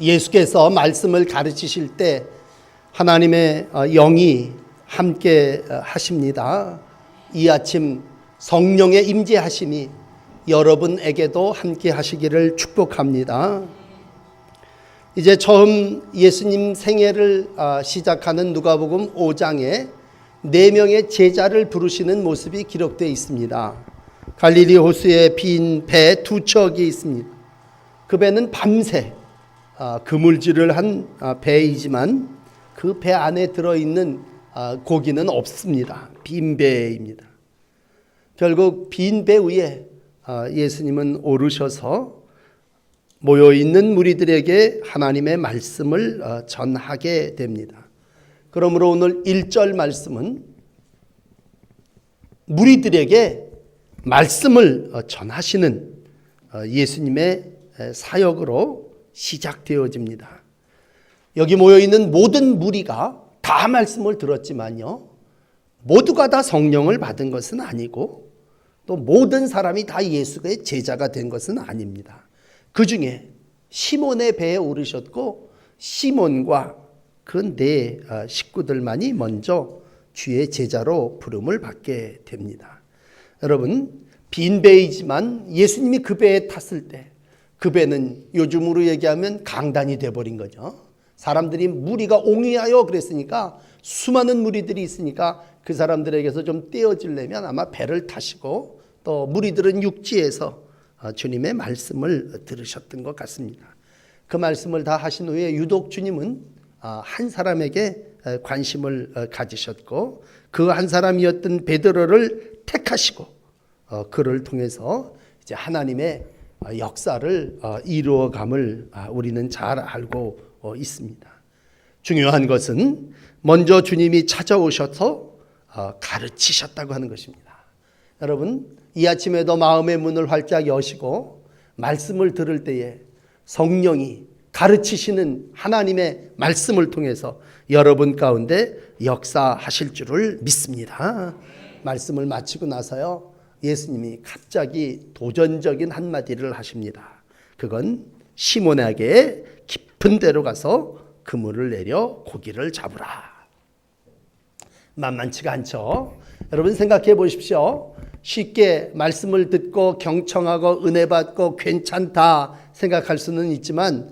예수께서 말씀을 가르치실 때 하나님의 영이 함께 하십니다. 이 아침 성령의 임재하심이 여러분에게도 함께 하시기를 축복합니다. 이제 처음 예수님 생애를 시작하는 누가복음 5장에 4명의 제자를 부르시는 모습이 기록되어 있습니다. 갈릴리 호수에 빈 배 2척이 있습니다. 그 배는 밤새 그물질을 한 배이지만 그 배 안에 들어있는 고기는 없습니다. 빈 배입니다. 결국 빈 배 위에 예수님은 오르셔서 모여있는 무리들에게 하나님의 말씀을 전하게 됩니다. 그러므로 오늘 1절 말씀은 무리들에게 말씀을 전하시는 예수님의 사역으로 시작되어집니다. 여기 모여있는 모든 무리가 다 말씀을 들었지만요, 모두가 다 성령을 받은 것은 아니고 또 모든 사람이 다 예수의 제자가 된 것은 아닙니다. 그 중에 시몬의 배에 오르셨고 시몬과 그 4 식구들만이 먼저 주의 제자로 부름을 받게 됩니다. 여러분, 빈 배이지만 예수님이 그 배에 탔을 때 그 배는 요즘으로 얘기하면 강단이 돼버린 거죠. 사람들이 무리가 옹이하여 그랬으니까 수많은 무리들이 있으니까 그 사람들에게서 좀 떼어지려면 아마 배를 타시고 또 무리들은 육지에서 주님의 말씀을 들으셨던 것 같습니다. 그 말씀을 다 하신 후에 유독 주님은 한 사람에게 관심을 가지셨고 그 한 사람이었던 베드로를 택하시고 그를 통해서 이제 하나님의 역사를 이루어감을 우리는 잘 알고 있습니다. 중요한 것은 먼저 주님이 찾아오셔서 가르치셨다고 하는 것입니다. 여러분, 이 아침에도 마음의 문을 활짝 여시고 말씀을 들을 때에 성령이 가르치시는 하나님의 말씀을 통해서 여러분 가운데 역사하실 줄을 믿습니다. 말씀을 마치고 나서요, 예수님이 갑자기 도전적인 한마디를 하십니다. 그건 시몬에게 깊은 데로 가서 그물을 내려 고기를 잡으라. 만만치가 않죠. 여러분 생각해 보십시오. 쉽게 말씀을 듣고 경청하고 은혜 받고 괜찮다 생각할 수는 있지만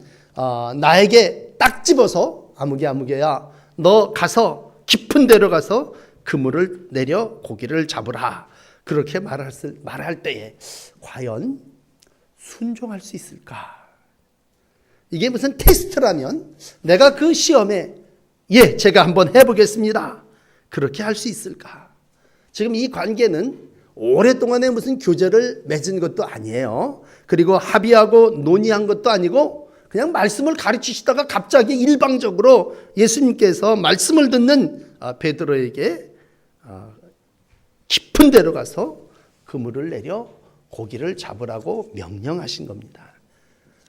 나에게 딱 집어서 아무개야 너 가서 깊은 데로 가서 그물을 내려 고기를 잡으라. 그렇게 말할 때에 과연 순종할 수 있을까? 이게 무슨 테스트라면 내가 그 시험에 제가 한번 해보겠습니다. 그렇게 할 수 있을까? 지금 이 관계는 오랫동안에 무슨 교제를 맺은 것도 아니에요. 그리고 합의하고 논의한 것도 아니고 그냥 말씀을 가르치시다가 갑자기 일방적으로 예수님께서 말씀을 듣는 베드로에게 깊은 데로 가서 그물을 내려 고기를 잡으라고 명령하신 겁니다.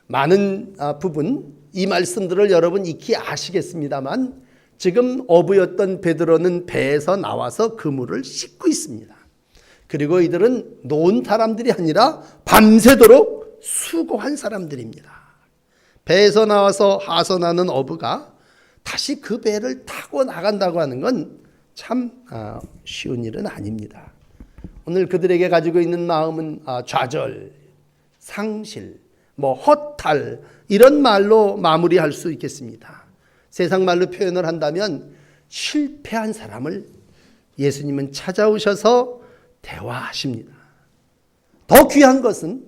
많은 부분 이 말씀들을 여러분 익히 아시겠습니다만 지금 어부였던 베드로는 배에서 나와서 그물을 씻고 있습니다. 그리고 이들은 노은 사람들이 아니라 밤새도록 수고한 사람들입니다. 배에서 나와서 하선하는 어부가 다시 그 배를 타고 나간다고 하는 건 참 쉬운 일은 아닙니다. 오늘 그들에게 가지고 있는 마음은 좌절, 상실, 허탈 이런 말로 마무리할 수 있겠습니다. 세상 말로 표현을 한다면 실패한 사람을 예수님은 찾아오셔서 대화하십니다. 더 귀한 것은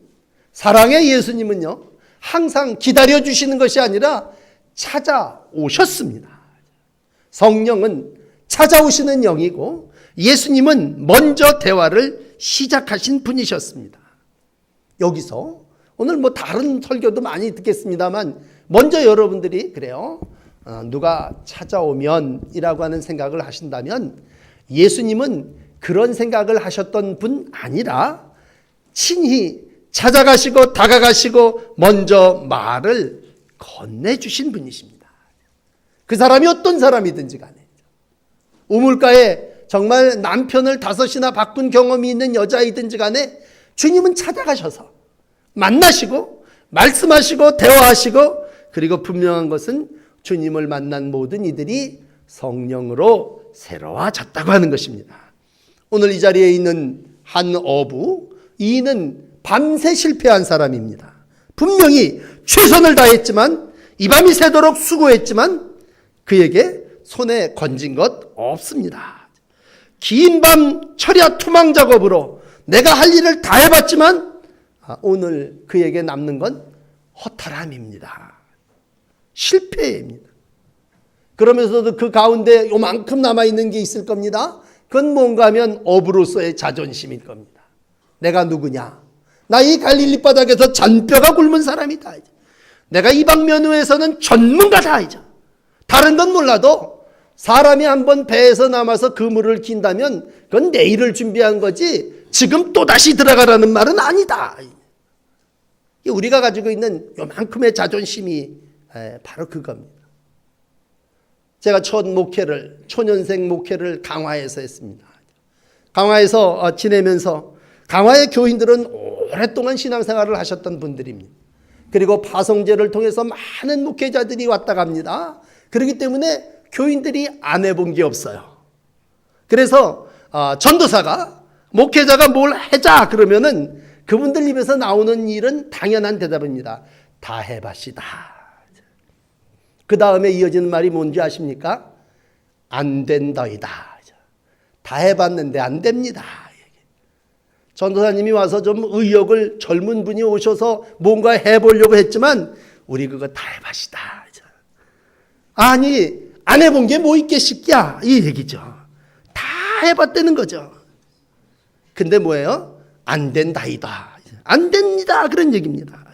사랑의 예수님은요, 항상 기다려주시는 것이 아니라 찾아오셨습니다. 성령은 찾아오시는 영이고 예수님은 먼저 대화를 시작하신 분이셨습니다. 여기서 오늘 다른 설교도 많이 듣겠습니다만 먼저 여러분들이 그래요, 누가 찾아오면 이라고 하는 생각을 하신다면 예수님은 그런 생각을 하셨던 분 아니라 친히 찾아가시고 다가가시고 먼저 말을 건네주신 분이십니다. 그 사람이 어떤 사람이든지 간에 우물가에 정말 남편을 5이나 바꾼 경험이 있는 여자이든지 간에 주님은 찾아가셔서 만나시고 말씀하시고 대화하시고 그리고 분명한 것은 주님을 만난 모든 이들이 성령으로 새로워졌다고 하는 것입니다. 오늘 이 자리에 있는 한 어부, 이는 밤새 실패한 사람입니다. 분명히 최선을 다했지만, 이 밤이 새도록 수고했지만 그에게 손에 건진 것 없습니다. 긴 밤 철야 투망 작업으로 내가 할 일을 다 해봤지만 오늘 그에게 남는 건 허탈함입니다. 실패입니다. 그러면서도 그 가운데 요만큼 남아있는 게 있을 겁니다. 그건 뭔가 하면 어부로서의 자존심일 겁니다. 내가 누구냐? 나 이 갈릴리 바닥에서 잔뼈가 굵은 사람이다. 내가 이방면후에서는 전문가다. 다른 건 몰라도 사람이 한번 배에서 남아서 그물을 긴다면 그건 내일을 준비한 거지 지금 또다시 들어가라는 말은 아니다. 우리가 가지고 있는 요만큼의 자존심이 바로 그겁니다. 제가 첫 목회를, 초년생 목회를 강화에서 했습니다. 강화에서 지내면서 강화의 교인들은 오랫동안 신앙생활을 하셨던 분들입니다. 그리고 파송제를 통해서 많은 목회자들이 왔다 갑니다. 그렇기 때문에 교인들이 안 해본 게 없어요. 그래서 전도사가, 목회자가 뭘 하자 그러면은 그분들 입에서 나오는 일은 당연한 대답입니다. 다 해봤시다. 그 다음에 이어지는 말이 뭔지 아십니까? 안 된다이다. 다 해봤는데 안 됩니다. 전도사님이 와서 좀 의욕을, 젊은 분이 오셔서 뭔가 해보려고 했지만 우리 그거 다 해봤시다. 아니 안 해본 게 뭐 있겠습니까? 이 얘기죠. 다 해봤다는 거죠. 근데 뭐예요? 안 된다이다. 안 됩니다. 그런 얘기입니다.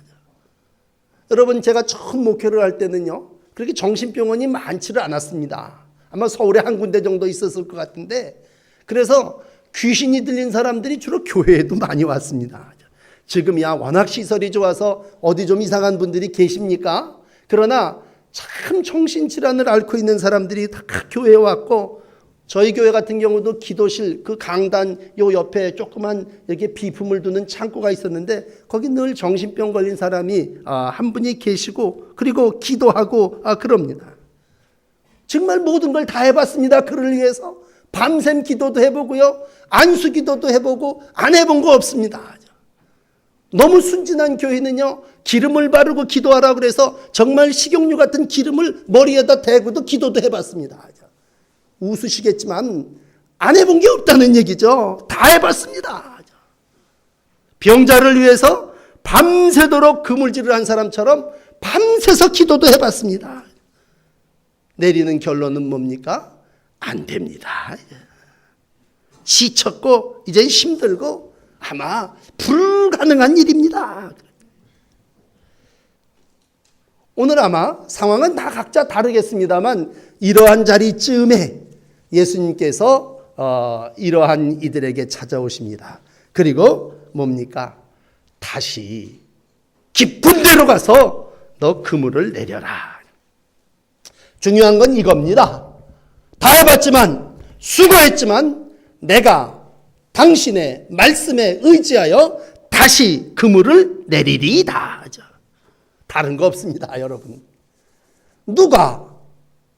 여러분, 제가 처음 목회를 할 때는요, 그렇게 정신병원이 많지를 않았습니다. 아마 서울에 한 군데 정도 있었을 것 같은데, 그래서 귀신이 들린 사람들이 주로 교회에도 많이 왔습니다. 지금이야 워낙 시설이 좋아서 어디 좀 이상한 분들이 계십니까? 그러나 참 정신질환을 앓고 있는 사람들이 다 교회에 왔고, 저희 교회 같은 경우도 기도실 그 강단 요 옆에 조그만 이렇게 비품을 두는 창고가 있었는데 거기 늘 정신병 걸린 사람이 한 분이 계시고 그리고 기도하고 그럽니다. 정말 모든 걸 다 해봤습니다. 그를 위해서 밤샘 기도도 해보고요, 안수 기도도 해보고 안 해본 거 없습니다. 너무 순진한 교회는요, 기름을 바르고 기도하라 그래서 정말 식용유 같은 기름을 머리에다 대고도 기도도 해봤습니다. 웃으시겠지만 안 해본 게 없다는 얘기죠. 다 해봤습니다. 병자를 위해서 밤새도록 그물질을 한 사람처럼 밤새서 기도도 해봤습니다. 내리는 결론은 뭡니까? 안 됩니다. 지쳤고 이젠 힘들고 아마 불가능한 일입니다. 오늘 아마 상황은 다 각자 다르겠습니다만 이러한 자리쯤에 예수님께서 이러한 이들에게 찾아오십니다. 그리고 뭡니까? 다시 깊은 데로 가서 너 그물을 내려라. 중요한 건 이겁니다. 다 해봤지만, 수고했지만 내가 당신의 말씀에 의지하여 다시 그물을 내리리이다. 다른 거 없습니다, 여러분. 누가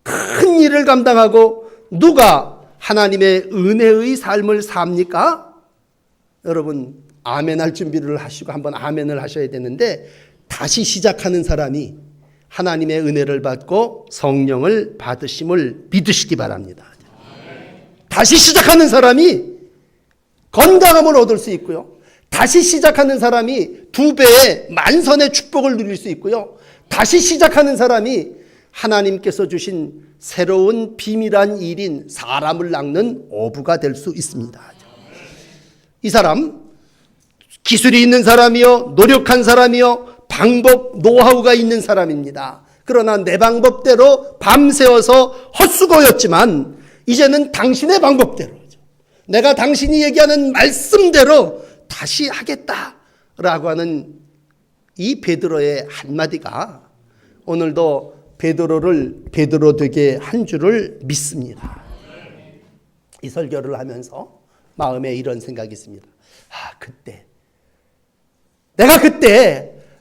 큰 일을 감당하고 누가 하나님의 은혜의 삶을 삽니까? 여러분, 아멘할 준비를 하시고 한번 아멘을 하셔야 되는데, 다시 시작하는 사람이 하나님의 은혜를 받고 성령을 받으심을 믿으시기 바랍니다. 다시 시작하는 사람이 건강함을 얻을 수 있고요, 다시 시작하는 사람이 2배의 만선의 축복을 누릴 수 있고요, 다시 시작하는 사람이 하나님께서 주신 새로운 비밀한 일인 사람을 낚는 어부가 될 수 있습니다. 이 사람 기술이 있는 사람이요, 노력한 사람이요, 방법, 노하우가 있는 사람입니다. 그러나 내 방법대로 밤새워서 헛수고였지만 이제는 당신의 방법대로, 내가 당신이 얘기하는 말씀대로 다시 하겠다라고 하는 이 베드로의 한마디가 오늘도 베드로를 베드로 되게 한 줄을 믿습니다. 이 설교를 하면서 마음에 이런 생각이 있습니다.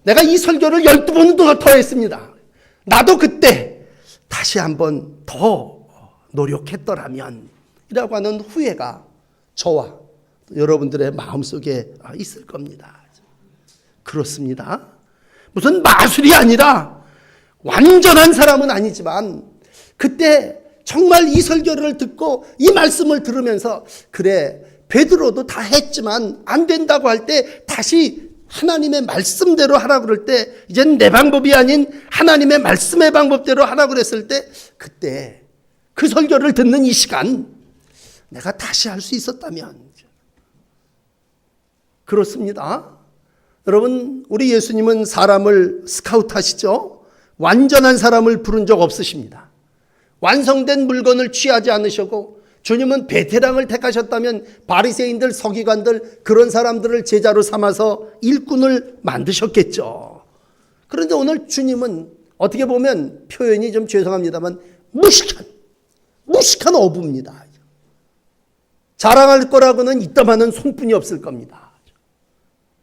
내가 이 설교를 12번도 더 했습니다. 나도 그때 다시 한번 더 노력했더라면 이라고 하는 후회가 저와 여러분들의 마음속에 있을 겁니다. 그렇습니다. 무슨 마술이 아니라 완전한 사람은 아니지만 그때 정말 이 설교를 듣고 이 말씀을 들으면서 그래 베드로도 다 했지만 안 된다고 할 때 다시 하나님의 말씀대로 하라고 그럴 때 이젠 내 방법이 아닌 하나님의 말씀의 방법대로 하라고 그랬을 때 그때 그 설교를 듣는 이 시간 내가 다시 할 수 있었다면 그렇습니다. 여러분 우리 예수님은 사람을 스카우트 하시죠. 완전한 사람을 부른 적 없으십니다. 완성된 물건을 취하지 않으셨고 주님은 베테랑을 택하셨다면 바리새인들 서기관들 그런 사람들을 제자로 삼아서 일꾼을 만드셨겠죠. 그런데 오늘 주님은 어떻게 보면 표현이 좀 죄송합니다만 무식한 어부입니다. 자랑할 거라고는 이따만한 손뿐이 없을 겁니다.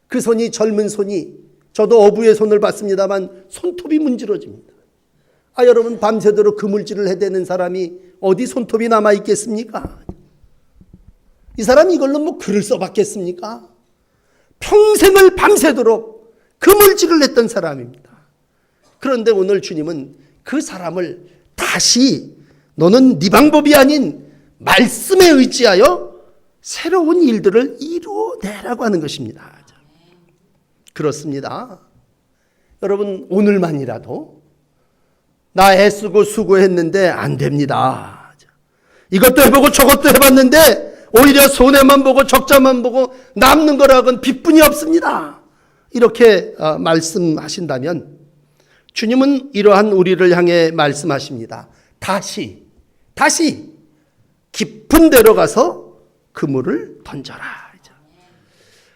그 손이 젊은 손이 저도 어부의 손을 봤습니다만 손톱이 문지러집니다. 여러분 밤새도록 그물질을 해대는 사람이 어디 손톱이 남아있겠습니까? 이 사람이 이걸로 뭐 글을 써봤겠습니까? 평생을 밤새도록 그물질을 했던 사람입니다. 그런데 오늘 주님은 그 사람을 다시 너는 네 방법이 아닌 말씀에 의지하여 새로운 일들을 이루어내라고 하는 것입니다. 그렇습니다. 여러분 오늘만이라도 나 애쓰고 수고했는데 안 됩니다. 이것도 해보고 저것도 해봤는데 오히려 손해만 보고 적자만 보고 남는 거라고는 빚뿐이 없습니다. 이렇게 말씀하신다면 주님은 이러한 우리를 향해 말씀하십니다. 다시 깊은 데로 가서 그물을 던져라.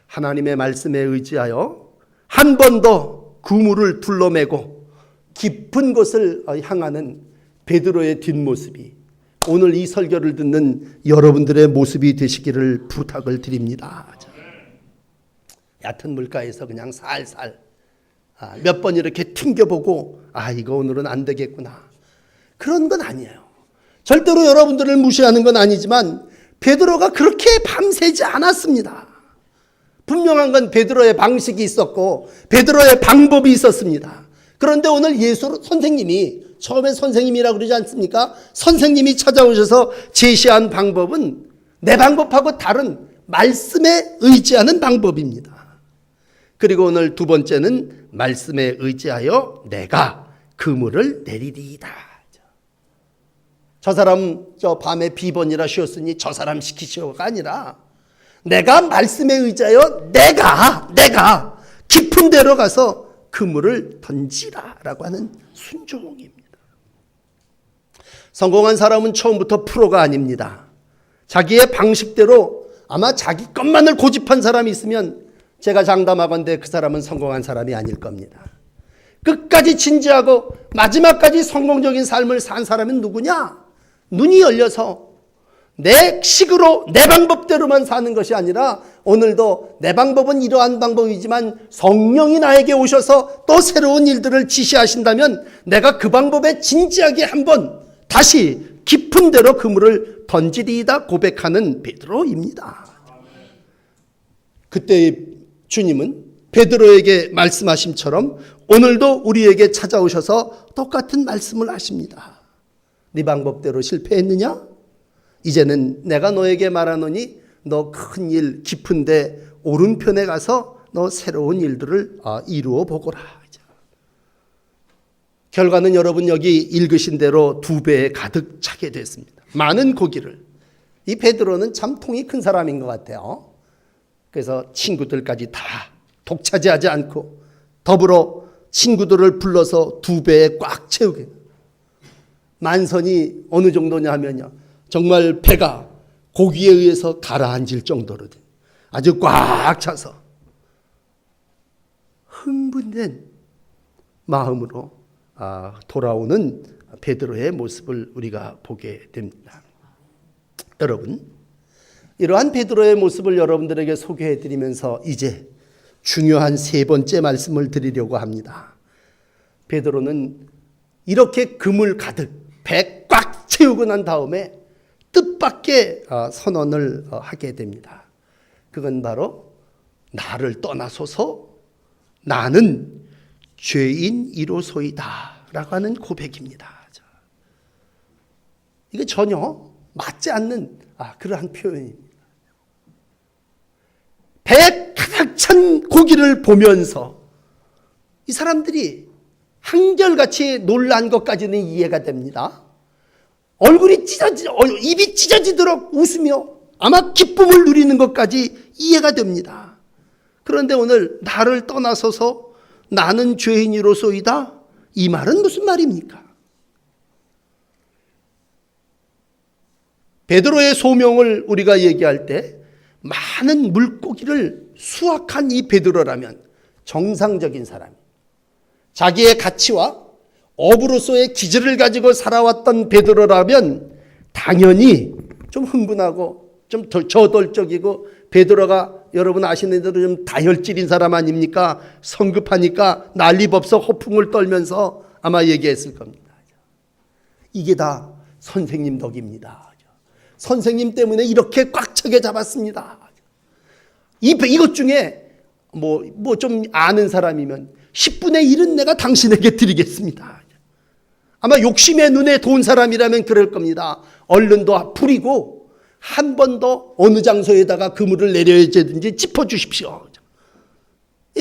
하나님의 말씀에 의지하여 한 번 더 그물을 둘러매고 깊은 곳을 향하는 베드로의 뒷모습이 오늘 이 설교를 듣는 여러분들의 모습이 되시기를 부탁을 드립니다. 얕은 물가에서 그냥 살살 몇 번 이렇게 튕겨보고 이거 오늘은 안 되겠구나. 그런 건 아니에요. 절대로 여러분들을 무시하는 건 아니지만 베드로가 그렇게 밤새지 않았습니다. 분명한 건 베드로의 방식이 있었고 베드로의 방법이 있었습니다. 그런데 오늘 예수 선생님이 처음에 선생님이라고 그러지 않습니까? 선생님이 찾아오셔서 제시한 방법은 내 방법하고 다른 말씀에 의지하는 방법입니다. 그리고 오늘 두 번째는 말씀에 의지하여 내가 그물을 내리리이다. 저 사람 밤에 비번이라 쉬었으니 저 사람 시키시오가 아니라 내가 말씀에 의지하여 내가 깊은 데로 가서 그물을 던지라라고 하는 순종입니다. 성공한 사람은 처음부터 프로가 아닙니다. 자기의 방식대로 아마 자기 것만을 고집한 사람이 있으면 제가 장담하건대 그 사람은 성공한 사람이 아닐 겁니다. 끝까지 진지하고 마지막까지 성공적인 삶을 산 사람은 누구냐? 눈이 열려서 내 식으로 내 방법대로만 사는 것이 아니라 오늘도 내 방법은 이러한 방법이지만 성령이 나에게 오셔서 또 새로운 일들을 지시하신다면 내가 그 방법에 진지하게 한번 다시 깊은 데로 그물을 던지리이다 고백하는 베드로입니다. 그때 주님은 베드로에게 말씀하심처럼 오늘도 우리에게 찾아오셔서 똑같은 말씀을 하십니다. 네 방법대로 실패했느냐? 이제는 내가 너에게 말하노니 너 큰 일 깊은데 오른편에 가서 너 새로운 일들을 이루어 보거라. 결과는 여러분 여기 읽으신 대로 2배에 가득 차게 됐습니다. 많은 고기를. 이 베드로는 참 통이 큰 사람인 것 같아요. 그래서 친구들까지 다 독차지하지 않고 더불어 친구들을 불러서 2배에 꽉 채우게. 만선이 어느 정도냐 하면요. 정말 배가 고기에 의해서 가라앉을 정도로 아주 꽉 차서 흥분된 마음으로 돌아오는 베드로의 모습을 우리가 보게 됩니다. 여러분, 이러한 베드로의 모습을 여러분들에게 소개해드리면서 이제 중요한 3번째 말씀을 드리려고 합니다. 베드로는 이렇게 그물 가득 배 꽉 채우고 난 다음에 뜻밖의 선언을 하게 됩니다. 그건 바로 나를 떠나소서 나는 죄인이로소이다 라고 하는 고백입니다. 이게 전혀 맞지 않는 그러한 표현입니다. 배 가득 찬 고기를 보면서 이 사람들이 한결같이 놀란 것까지는 이해가 됩니다. 입이 찢어지도록 웃으며 아마 기쁨을 누리는 것까지 이해가 됩니다. 그런데 오늘 나를 떠나서서 나는 죄인이로소이다, 이 말은 무슨 말입니까? 베드로의 소명을 우리가 얘기할 때 많은 물고기를 수확한 이 베드로라면 정상적인 사람, 자기의 가치와 어부로서의 기질을 가지고 살아왔던 베드로라면 당연히 좀 흥분하고 좀 저돌적이고, 베드로가 여러분 아시는 대로 좀 다혈질인 사람 아닙니까? 성급하니까 난리법석 허풍을 떨면서 아마 얘기했을 겁니다. 이게 다 선생님 덕입니다. 선생님 때문에 이렇게 꽉 차게 잡았습니다. 이것 중에 뭐 좀 아는 사람이면 10분의 1은 내가 당신에게 드리겠습니다. 아마 욕심의 눈에 돈 사람이라면 그럴 겁니다. 얼른 더 부리고 한 번 더 어느 장소에다가 그물을 내려야지든지 짚어주십시오.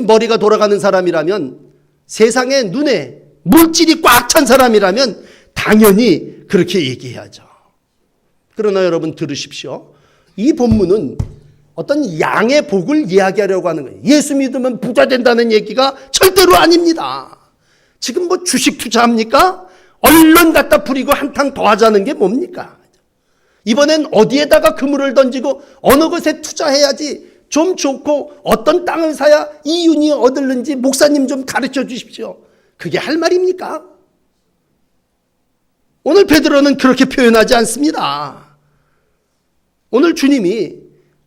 머리가 돌아가는 사람이라면, 세상의 눈에 물질이 꽉 찬 사람이라면 당연히 그렇게 얘기해야죠. 그러나 여러분 들으십시오. 이 본문은 어떤 양의 복을 이야기하려고 하는 거예요. 예수 믿으면 부자 된다는 얘기가 절대로 아닙니다. 지금 뭐 주식 투자합니까? 얼른 갖다 부리고 한탕 더 하자는 게 뭡니까? 이번엔 어디에다가 그물을 던지고 어느 것에 투자해야지 좀 좋고 어떤 땅을 사야 이윤이 얻을는지 목사님 좀 가르쳐 주십시오. 그게 할 말입니까? 오늘 베드로는 그렇게 표현하지 않습니다. 오늘 주님이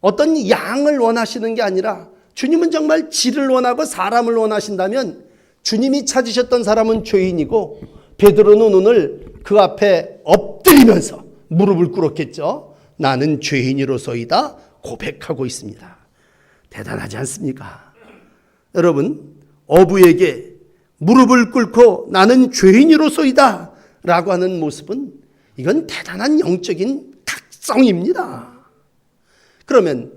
어떤 양을 원하시는 게 아니라 주님은 정말 질을 원하고 사람을 원하신다면 주님이 찾으셨던 사람은 죄인이고, 베드로는 오늘 그 앞에 엎드리면서 무릎을 꿇었겠죠. 나는 죄인이로소이다 고백하고 있습니다. 대단하지 않습니까? 여러분, 어부에게 무릎을 꿇고 나는 죄인이로소이다 라고 하는 모습은 이건 대단한 영적인 각성입니다. 그러면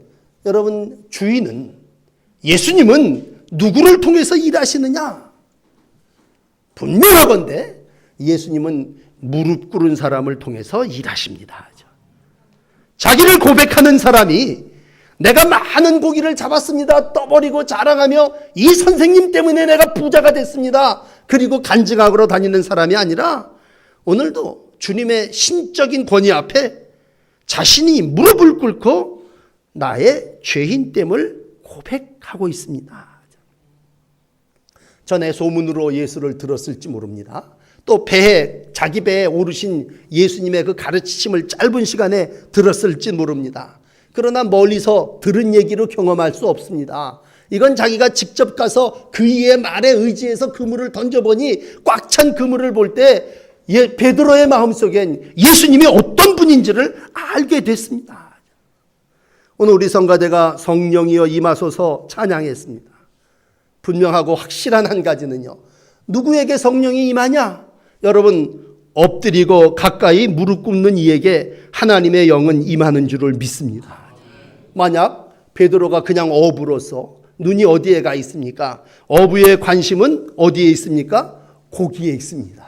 여러분, 주인은, 예수님은 누구를 통해서 일하시느냐? 분명하건대 예수님은 무릎 꿇은 사람을 통해서 일하십니다. 자기를 고백하는 사람이 내가 많은 고기를 잡았습니다 떠버리고 자랑하며 이 선생님 때문에 내가 부자가 됐습니다 그리고 간증하러 다니는 사람이 아니라, 오늘도 주님의 신적인 권위 앞에 자신이 무릎을 꿇고 나의 죄인됨을 고백하고 있습니다. 전에 소문으로 예수를 들었을지 모릅니다. 또 자기 배에 오르신 예수님의 그 가르치심을 짧은 시간에 들었을지 모릅니다. 그러나 멀리서 들은 얘기로 경험할 수 없습니다. 이건 자기가 직접 가서 그의 말에 의지해서 그물을 던져보니 꽉 찬 그물을 볼 때 베드로의 마음속엔 예수님이 어떤 분인지를 알게 됐습니다. 오늘 우리 성가대가 성령이여 임하소서 찬양했습니다. 분명하고 확실한 한 가지는요, 누구에게 성령이 임하냐? 여러분, 엎드리고 가까이 무릎 꿇는 이에게 하나님의 영은 임하는 줄을 믿습니다. 만약 베드로가 그냥 어부로서 눈이 어디에 가 있습니까? 어부의 관심은 어디에 있습니까? 고기에 있습니다.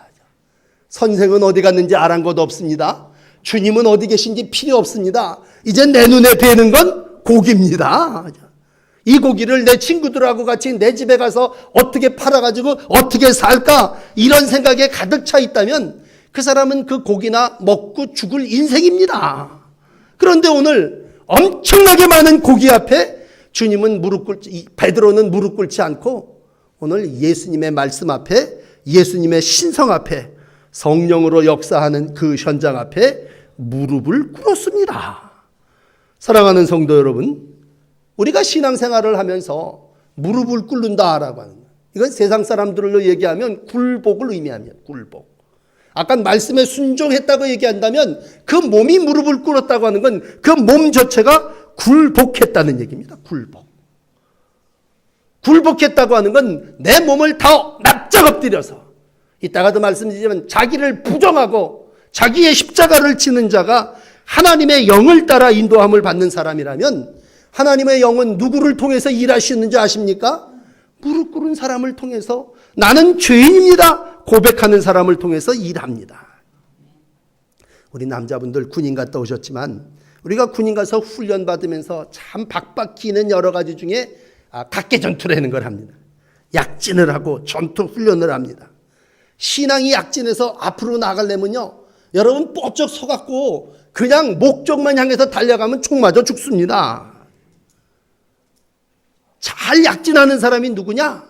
선생은 어디 갔는지 아랑곳 없습니다. 주님은 어디 계신지 필요 없습니다. 이제 내 눈에 뵈는 건 고기입니다. 이 고기를 내 친구들하고 같이 내 집에 가서 어떻게 팔아가지고 어떻게 살까, 이런 생각에 가득 차 있다면 그 사람은 그 고기나 먹고 죽을 인생입니다. 그런데 오늘 엄청나게 많은 고기 앞에 주님은 베드로는 무릎 꿇지 않고 오늘 예수님의 말씀 앞에, 예수님의 신성 앞에, 성령으로 역사하는 그 현장 앞에 무릎을 꿇었습니다. 사랑하는 성도 여러분, 우리가 신앙생활을 하면서 무릎을 꿇는다라고 하는, 이건 세상 사람들로 얘기하면 굴복을 의미합니다. 굴복. 아까 말씀에 순종했다고 얘기한다면 그 몸이 무릎을 꿇었다고 하는 건 그 몸 자체가 굴복했다는 얘기입니다. 굴복했다고 하는 건 내 몸을 다 납작 엎드려서, 이따가도 말씀드리지만 자기를 부정하고 자기의 십자가를 지는 자가 하나님의 영을 따라 인도함을 받는 사람이라면, 하나님의 영은 누구를 통해서 일하시는지 아십니까? 무릎 꿇은 사람을 통해서, 나는 죄인입니다 고백하는 사람을 통해서 일합니다. 우리 남자분들 군인 갔다 오셨지만, 우리가 군인 가서 훈련 받으면서 참 박박 기는 여러 가지 중에 각계 전투라는 걸 합니다. 약진을 하고 전투 훈련을 합니다. 신앙이 약진해서 앞으로 나가려면요, 여러분 뽀쩍 서갖고 그냥 목적만 향해서 달려가면 총 맞아 죽습니다. 잘 약진하는 사람이 누구냐?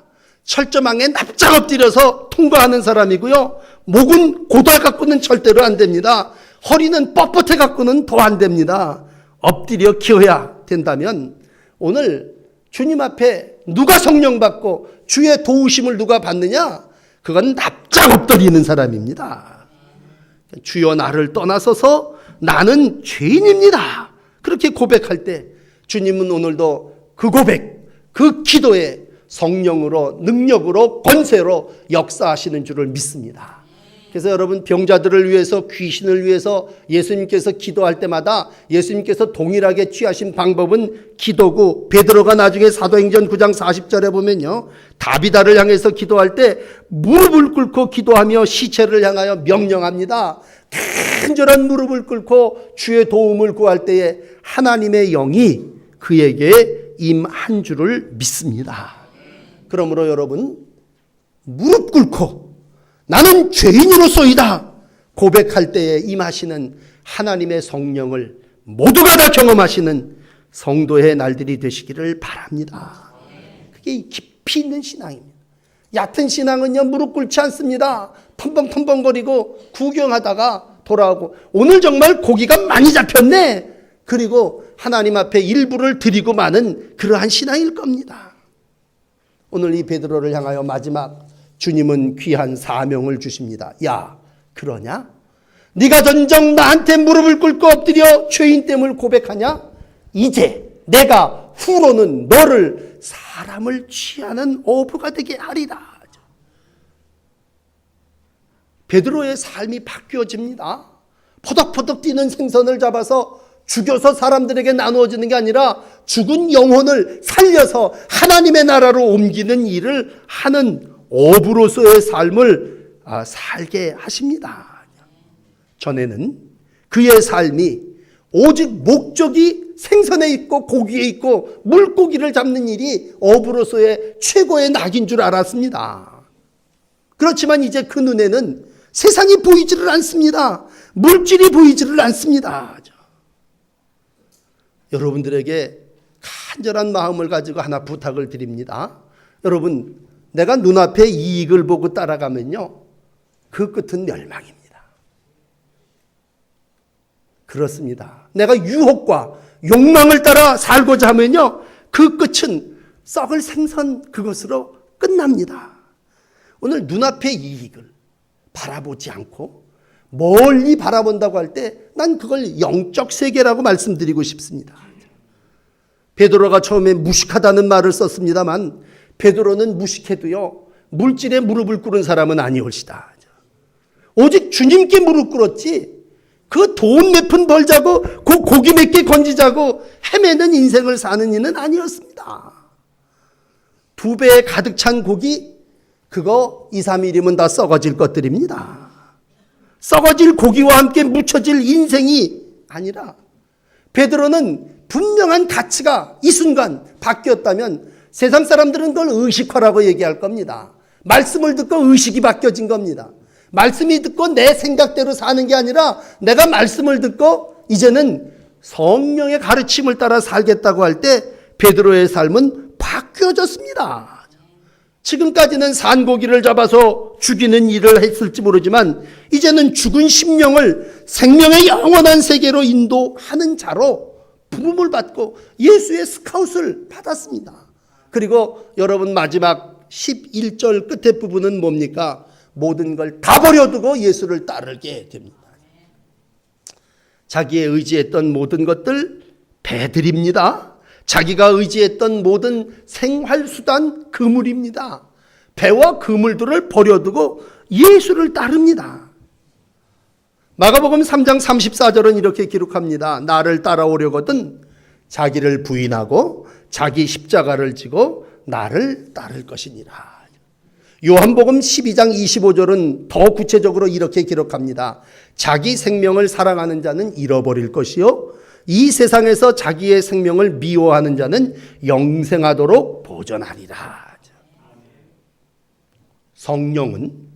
철저망에 납작 엎드려서 통과하는 사람이고요, 목은 고다 갖고는 절대로 안 됩니다. 허리는 뻣뻣해 갖고는 더 안 됩니다. 엎드려 기어야 된다면, 오늘 주님 앞에 누가 성령 받고 주의 도우심을 누가 받느냐? 그건 납작 엎드리는 사람입니다. 주여 나를 떠나서서 나는 죄인입니다, 그렇게 고백할 때 주님은 오늘도 그 고백, 그 기도에 성령으로, 능력으로, 권세로 역사하시는 줄을 믿습니다. 그래서 여러분, 병자들을 위해서, 귀신을 위해서 예수님께서 기도할 때마다 예수님께서 동일하게 취하신 방법은 기도고, 베드로가 나중에 사도행전 9장 40절에 보면요, 다비다를 향해서 기도할 때 무릎을 꿇고 기도하며 시체를 향하여 명령합니다. 간절한 무릎을 꿇고 주의 도움을 구할 때에 하나님의 영이 그에게 임한 줄을 믿습니다. 그러므로 여러분, 무릎 꿇고 나는 죄인으로서이다 고백할 때에 임하시는 하나님의 성령을 모두가 다 경험하시는 성도의 날들이 되시기를 바랍니다. 그게 깊이 있는 신앙입니다. 얕은 신앙은요, 무릎 꿇지 않습니다. 텀벙텀벙거리고 구경하다가 돌아오고, 오늘 정말 고기가 많이 잡혔네, 그리고 하나님 앞에 일부를 드리고 마는 그러한 신앙일 겁니다. 오늘 이 베드로를 향하여 마지막 주님은 귀한 사명을 주십니다. 야, 그러냐? 네가 전정 나한테 무릎을 꿇고 엎드려 죄인됨을 고백하냐? 이제 내가 후로는 너를 사람을 취하는 어부가 되게 하리라. 베드로의 삶이 바뀌어집니다. 포덕포덕 뛰는 생선을 잡아서 죽여서 사람들에게 나누어지는 게 아니라 죽은 영혼을 살려서 하나님의 나라로 옮기는 일을 하는 어부로서의 삶을 살게 하십니다. 전에는 그의 삶이 오직 목적이 생선에 있고 고기에 있고 물고기를 잡는 일이 어부로서의 최고의 낙인 줄 알았습니다. 그렇지만 이제 그 눈에는 세상이 보이지를 않습니다. 물질이 보이지를 않습니다. 여러분들에게 간절한 마음을 가지고 하나 부탁을 드립니다. 여러분, 내가 눈앞에 이익을 보고 따라가면요, 그 끝은 멸망입니다. 그렇습니다. 내가 유혹과 욕망을 따라 살고자 하면요, 그 끝은 썩을 생선 그것으로 끝납니다. 오늘 눈앞의 이익을 바라보지 않고 멀리 바라본다고 할 때 난 그걸 영적 세계라고 말씀드리고 싶습니다. 베드로가 처음에 무식하다는 말을 썼습니다만, 베드로는 무식해도요, 물질에 무릎을 꿇은 사람은 아니올시다. 오직 주님께 무릎 꿇었지, 그 돈 몇 푼 벌자고 그 고기 몇 개 건지자고 헤매는 인생을 사는 이는 아니었습니다. 2배에 가득 찬 고기, 그거 2, 3일이면 다 썩어질 것들입니다. 썩어질 고기와 함께 묻혀질 인생이 아니라, 베드로는 분명한 가치가 이 순간 바뀌었다면 세상 사람들은 그걸 의식화라고 얘기할 겁니다. 말씀을 듣고 의식이 바뀌어진 겁니다. 말씀이 듣고 내 생각대로 사는 게 아니라 내가 말씀을 듣고 이제는 성령의 가르침을 따라 살겠다고 할 때 베드로의 삶은 바뀌어졌습니다. 지금까지는 산고기를 잡아서 죽이는 일을 했을지 모르지만 이제는 죽은 심령을 생명의 영원한 세계로 인도하는 자로 부름을 받고 예수의 스카웃을 받았습니다. 그리고 여러분, 마지막 11절 끝에 부분은 뭡니까? 모든 걸 다 버려두고 예수를 따르게 됩니다. 자기의 의지했던 모든 것들 배들입니다. 자기가 의지했던 모든 생활수단 그물입니다. 배와 그물들을 버려두고 예수를 따릅니다. 마가복음 3장 34절은 이렇게 기록합니다. 나를 따라오려거든 자기를 부인하고 자기 십자가를 지고 나를 따를 것이니라. 요한복음 12장 25절은 더 구체적으로 이렇게 기록합니다. 자기 생명을 사랑하는 자는 잃어버릴 것이요 이 세상에서 자기의 생명을 미워하는 자는 영생하도록 보존하리라. 성령은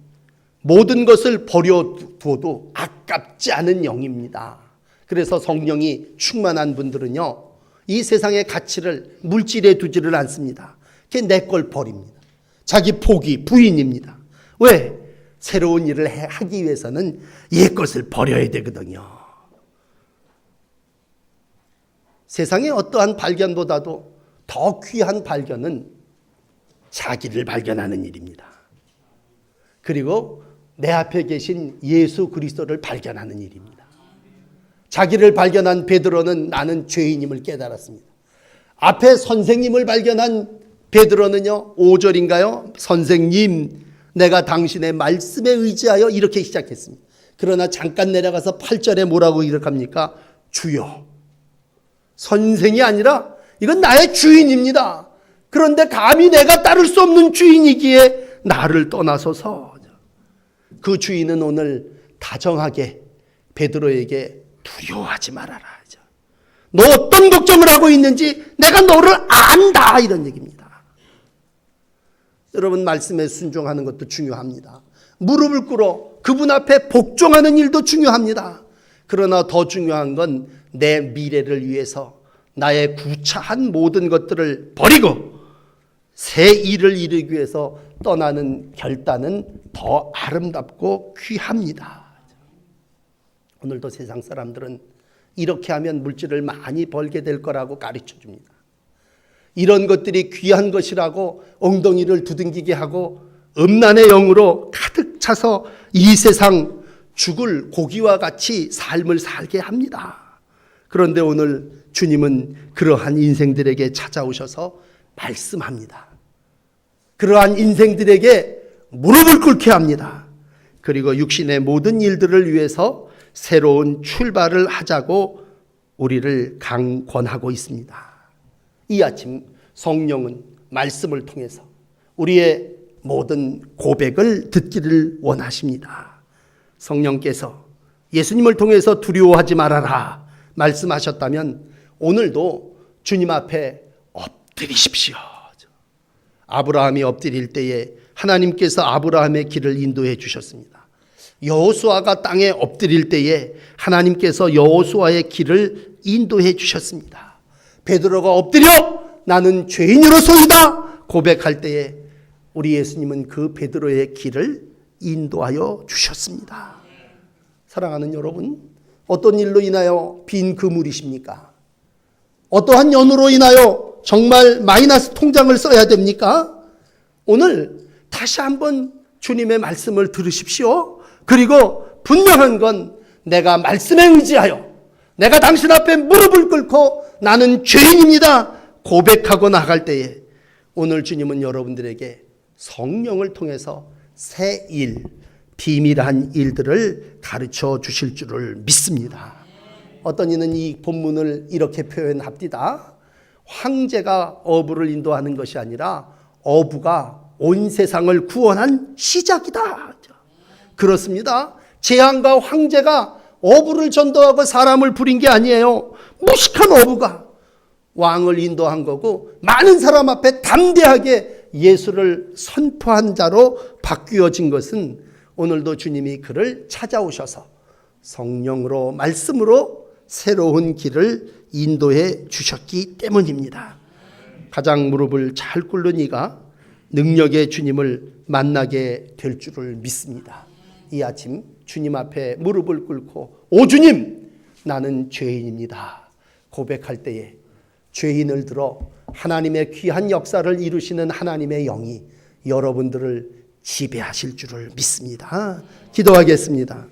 모든 것을 버려두어도 아깝지 않은 영입니다. 그래서 성령이 충만한 분들은요, 이 세상의 가치를 물질에 두지를 않습니다. 그게 내 걸 버립니다. 자기 포기, 부인입니다. 왜? 새로운 일을 하기 위해서는 옛 것을 버려야 되거든요. 세상의 어떠한 발견보다도 더 귀한 발견은 자기를 발견하는 일입니다. 그리고 내 앞에 계신 예수 그리스도를 발견하는 일입니다. 자기를 발견한 베드로는 나는 죄인임을 깨달았습니다. 앞에 선생님을 발견한 베드로는요, 5절인가요? 선생님, 내가 당신의 말씀에 의지하여 이렇게 시작했습니다. 그러나 잠깐 내려가서 8절에 뭐라고 기록합니까? 주여. 선생이 아니라 이건 나의 주인입니다. 그런데 감히 내가 따를 수 없는 주인이기에 나를 떠나소서. 그 주인은 오늘 다정하게 베드로에게 두려워하지 말아라. 너 어떤 걱정을 하고 있는지 내가 너를 안다. 이런 얘기입니다. 여러분, 말씀에 순종하는 것도 중요합니다. 무릎을 꿇어 그분 앞에 복종하는 일도 중요합니다. 그러나 더 중요한 건 내 미래를 위해서 나의 구차한 모든 것들을 버리고 새 일을 이루기 위해서 떠나는 결단은 더 아름답고 귀합니다. 오늘도 세상 사람들은 이렇게 하면 물질을 많이 벌게 될 거라고 가르쳐 줍니다. 이런 것들이 귀한 것이라고 엉덩이를 두둥기게 하고 음란의 영으로 가득 차서 이 세상 죽을 고기와 같이 삶을 살게 합니다. 그런데 오늘 주님은 그러한 인생들에게 찾아오셔서 말씀합니다. 그러한 인생들에게 무릎을 꿇게 합니다. 그리고 육신의 모든 일들을 위해서 새로운 출발을 하자고 우리를 강권하고 있습니다. 이 아침 성령은 말씀을 통해서 우리의 모든 고백을 듣기를 원하십니다. 성령께서 예수님을 통해서 두려워하지 말아라 말씀하셨다면 오늘도 주님 앞에 엎드리십시오. 아브라함이 엎드릴 때에 하나님께서 아브라함의 길을 인도해 주셨습니다. 여호수아가 땅에 엎드릴 때에 하나님께서 여호수아의 길을 인도해 주셨습니다. 베드로가 엎드려 나는 죄인으로서이다 고백할 때에 우리 예수님은 그 베드로의 길을 인도하여 주셨습니다. 사랑하는 여러분, 어떤 일로 인하여 빈 그물이십니까? 어떠한 연으로 인하여 정말 마이너스 통장을 써야 됩니까? 오늘 다시 한번 주님의 말씀을 들으십시오. 그리고 분명한 건 내가 말씀에 의지하여 내가 당신 앞에 무릎을 꿇고 나는 죄인입니다 고백하고 나갈 때에 오늘 주님은 여러분들에게 성령을 통해서 새 일, 비밀한 일들을 가르쳐 주실 줄을 믿습니다. 어떤 이는 이 본문을 이렇게 표현합니다. 황제가 어부를 인도하는 것이 아니라 어부가 온 세상을 구원한 시작이다. 그렇습니다. 재앙과 황제가 어부를 전도하고 사람을 부린 게 아니에요. 무식한 어부가 왕을 인도한 거고 많은 사람 앞에 담대하게 예수를 선포한 자로 바뀌어진 것은 오늘도 주님이 그를 찾아오셔서 성령으로 말씀으로 새로운 길을 인도해 주셨기 때문입니다. 가장 무릎을 잘 꿇는 이가 능력의 주님을 만나게 될 줄을 믿습니다. 이 아침 주님 앞에 무릎을 꿇고 오 주님 나는 죄인입니다 고백할 때에 죄인을 들어 하나님의 귀한 역사를 이루시는 하나님의 영이 여러분들을 지배하실 줄을 믿습니다. 기도하겠습니다.